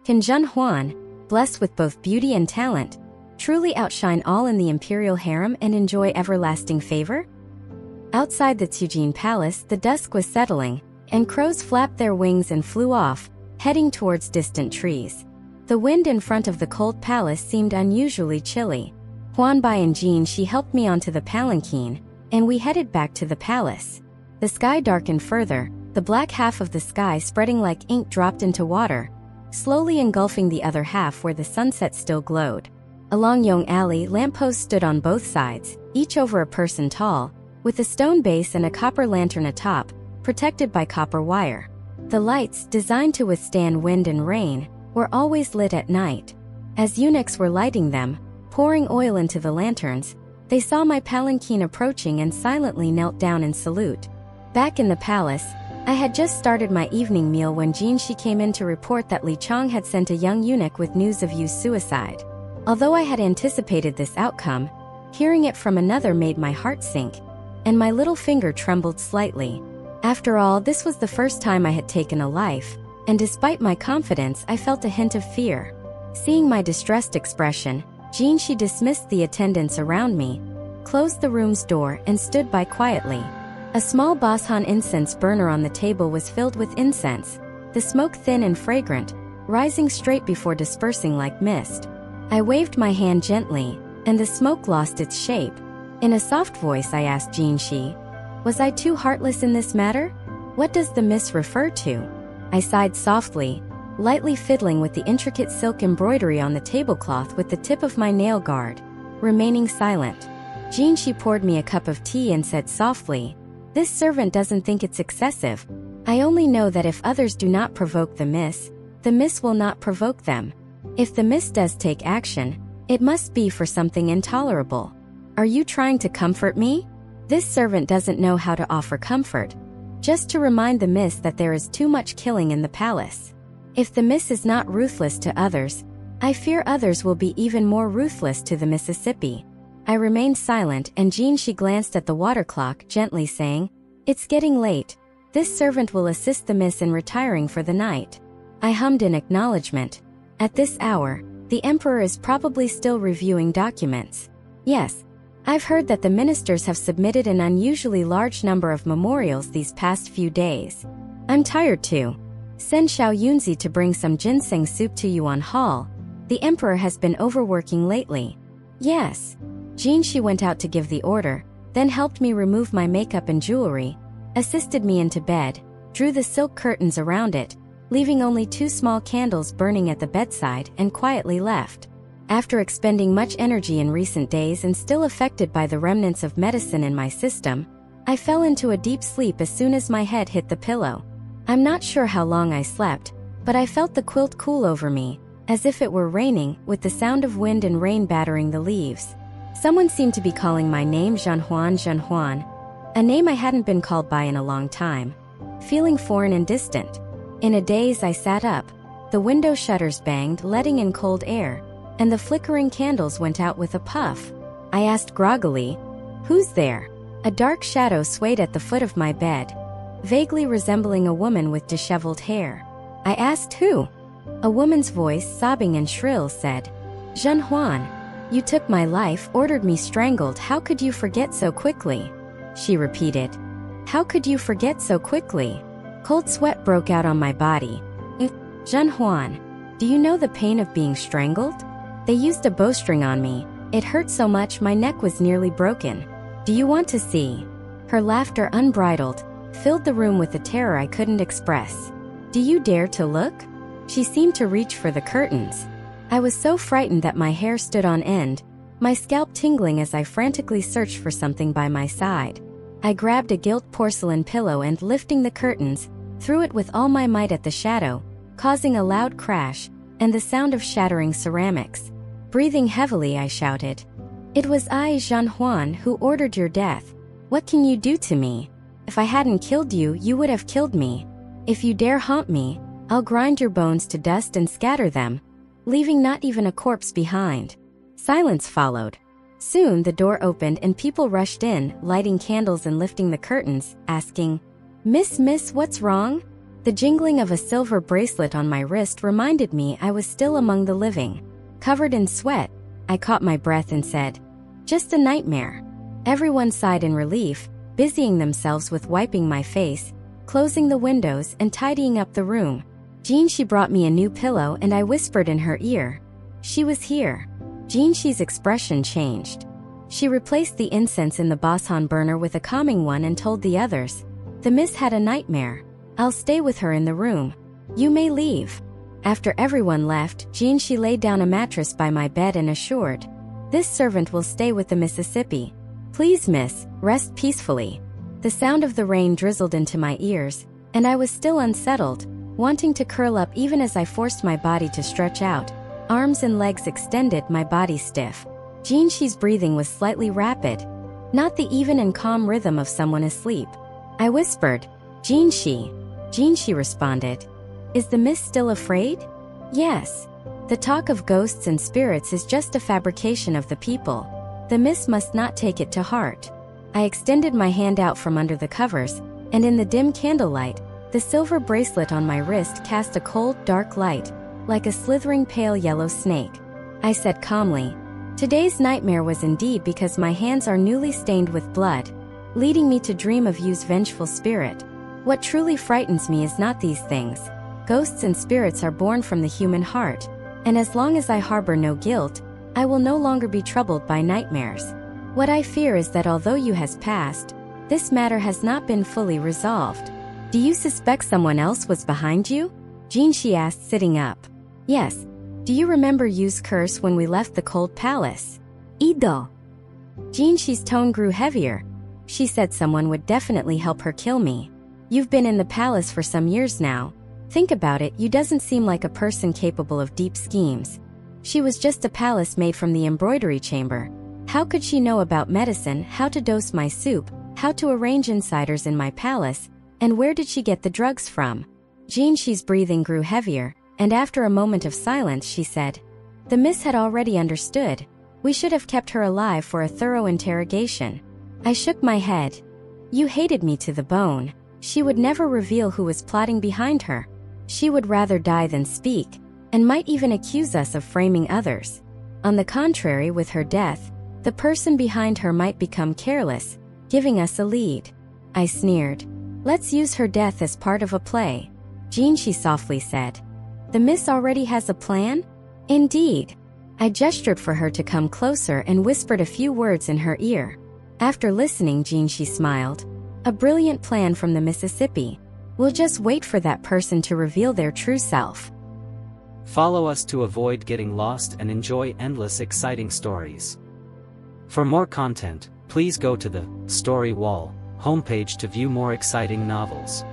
Can Zhen Huan, blessed with both beauty and talent, truly outshine all in the imperial harem and enjoy everlasting favor? Outside the Tujin Palace, the dusk was settling, and crows flapped their wings and flew off, heading towards distant trees. The wind in front of the cold palace seemed unusually chilly. Huan Bai and Zhen helped me onto the palanquin, and we headed back to the palace. The sky darkened further, the black half of the sky spreading like ink dropped into water, slowly engulfing the other half where the sunset still glowed. Along Yong Alley, lampposts stood on both sides, each over a person tall, with a stone base and a copper lantern atop, protected by copper wire. The lights, designed to withstand wind and rain, were always lit at night. As eunuchs were lighting them, pouring oil into the lanterns, they saw my palanquin approaching and silently knelt down in salute. Back in the palace, I had just started my evening meal when Zhen came in to report that Li Chong had sent a young eunuch with news of Yu's suicide. Although I had anticipated this outcome, hearing it from another made my heart sink, and my little finger trembled slightly. After all, this was the first time I had taken a life, and despite my confidence, I felt a hint of fear. Seeing my distressed expression, Zhen dismissed the attendants around me, closed the room's door, and stood by quietly. A small Boshan incense burner on the table was filled with incense, the smoke thin and fragrant, rising straight before dispersing like mist. I waved my hand gently, and the smoke lost its shape. In a soft voice I asked Zhen, was I too heartless in this matter? What does the mist refer to? I sighed softly, lightly fiddling with the intricate silk embroidery on the tablecloth with the tip of my nail guard, remaining silent. Zhen poured me a cup of tea and said softly, "This servant doesn't think it's excessive. I only know that if others do not provoke the miss will not provoke them. If the miss does take action, it must be for something intolerable. Are you trying to comfort me?" This servant doesn't know how to offer comfort. Just to remind the miss that there is too much killing in the palace. If the miss is not ruthless to others, I fear others will be even more ruthless to the Mississippi. I remained silent, and Zhen glanced at the water clock, gently saying, "It's getting late. This servant will assist the miss in retiring for the night." I hummed in acknowledgement. At this hour, the emperor is probably still reviewing documents. Yes, I've heard that the ministers have submitted an unusually large number of memorials these past few days. I'm tired too. Send Xiao Yunzi to bring some ginseng soup to Yuan Hall. The emperor has been overworking lately. Yes. Zhen went out to give the order, then helped me remove my makeup and jewelry, assisted me into bed, drew the silk curtains around it, leaving only 2 small candles burning at the bedside, and quietly left. After expending much energy in recent days and still affected by the remnants of medicine in my system, I fell into a deep sleep as soon as my head hit the pillow. I'm not sure how long I slept, but I felt the quilt cool over me, as if it were raining, with the sound of wind and rain battering the leaves. Someone seemed to be calling my name, Zhen Huan, a name I hadn't been called by in a long time. Feeling foreign and distant. In a daze I sat up. The window shutters banged, letting in cold air, and the flickering candles went out with a puff. I asked groggily, "Who's there?" A dark shadow swayed at the foot of my bed, vaguely resembling a woman with disheveled hair. I asked who. A woman's voice, sobbing and shrill, said, "Zhen Huan, you took my life, ordered me strangled. How could you forget so quickly?" She repeated, "How could you forget so quickly?" Cold sweat broke out on my body. "Zhen Huan, do you know the pain of being strangled? They used a bowstring on me. It hurt so much my neck was nearly broken. Do you want to see?" Her laughter, unbridled, filled the room with a terror I couldn't express. "Do you dare to look?" She seemed to reach for the curtains. I was so frightened that my hair stood on end, my scalp tingling as I frantically searched for something by my side. I grabbed a gilt porcelain pillow and, lifting the curtains, threw it with all my might at the shadow, causing a loud crash and the sound of shattering ceramics. Breathing heavily, I shouted, "It was I, Zhen Huan, who ordered your death. What can you do to me? If I hadn't killed you, you would have killed me. If you dare haunt me, I'll grind your bones to dust and scatter them, leaving not even a corpse behind." Silence followed. Soon the door opened and people rushed in, lighting candles and lifting the curtains, asking, Miss, what's wrong?" The jingling of a silver bracelet on my wrist reminded me I was still among the living. Covered in sweat, I caught my breath and said, "Just a nightmare." Everyone sighed in relief, busying themselves with wiping my face, closing the windows and tidying up the room. Jean, she brought me a new pillow and I whispered in her ear. She was here. Jean, she's expression changed. She replaced the incense in the Boson burner with a calming one and told the others, "The miss had a nightmare. I'll stay with her in the room. You may leave." After everyone left, Jean, she laid down a mattress by my bed and assured, "This servant will stay with the Mississippi. Please, miss, rest peacefully." The sound of the rain drizzled into my ears, and I was still unsettled, wanting to curl up even as I forced my body to stretch out, arms and legs extended, my body stiff. Jean, she's breathing was slightly rapid, not the even and calm rhythm of someone asleep. I whispered, Jean, she responded. "Is the miss still afraid?" "Yes. The talk of ghosts and spirits is just a fabrication of the people. The miss must not take it to heart." I extended my hand out from under the covers, and in the dim candlelight, the silver bracelet on my wrist cast a cold, dark light, like a slithering pale yellow snake. I said calmly, "Today's nightmare was indeed because my hands are newly stained with blood, leading me to dream of you's vengeful spirit. What truly frightens me is not these things. Ghosts and spirits are born from the human heart, and as long as I harbor no guilt, I will no longer be troubled by nightmares. What I fear is that although you has passed, this matter has not been fully resolved." "Do you suspect someone else was behind you?" Jean, she asked, sitting up. "Yes. Do you remember you's curse when we left the cold palace?" "Ido." Jean, she's tone grew heavier. She said someone would definitely help her kill me. "You've been in the palace for some years now. Think about it, you doesn't seem like a person capable of deep schemes. She was just a palace maid from the embroidery chamber. How could she know about medicine, how to dose my soup, how to arrange insiders in my palace, and where did she get the drugs from?" Jean, she's breathing grew heavier, and after a moment of silence she said, "The miss had already understood. We should have kept her alive for a thorough interrogation." I shook my head. "You hated me to the bone. She would never reveal who was plotting behind her. She would rather die than speak, and might even accuse us of framing others. On the contrary, with her death, the person behind her might become careless, giving us a lead." I sneered. "Let's use her death as part of a play." Jean, she softly said, "The miss already has a plan?" "Indeed." I gestured for her to come closer and whispered a few words in her ear. After listening, Jean, she smiled. "A brilliant plan from the Mississippi. We'll just wait for that person to reveal their true self." Follow us to avoid getting lost and enjoy endless exciting stories. For more content, please go to the Story Wall homepage to view more exciting novels.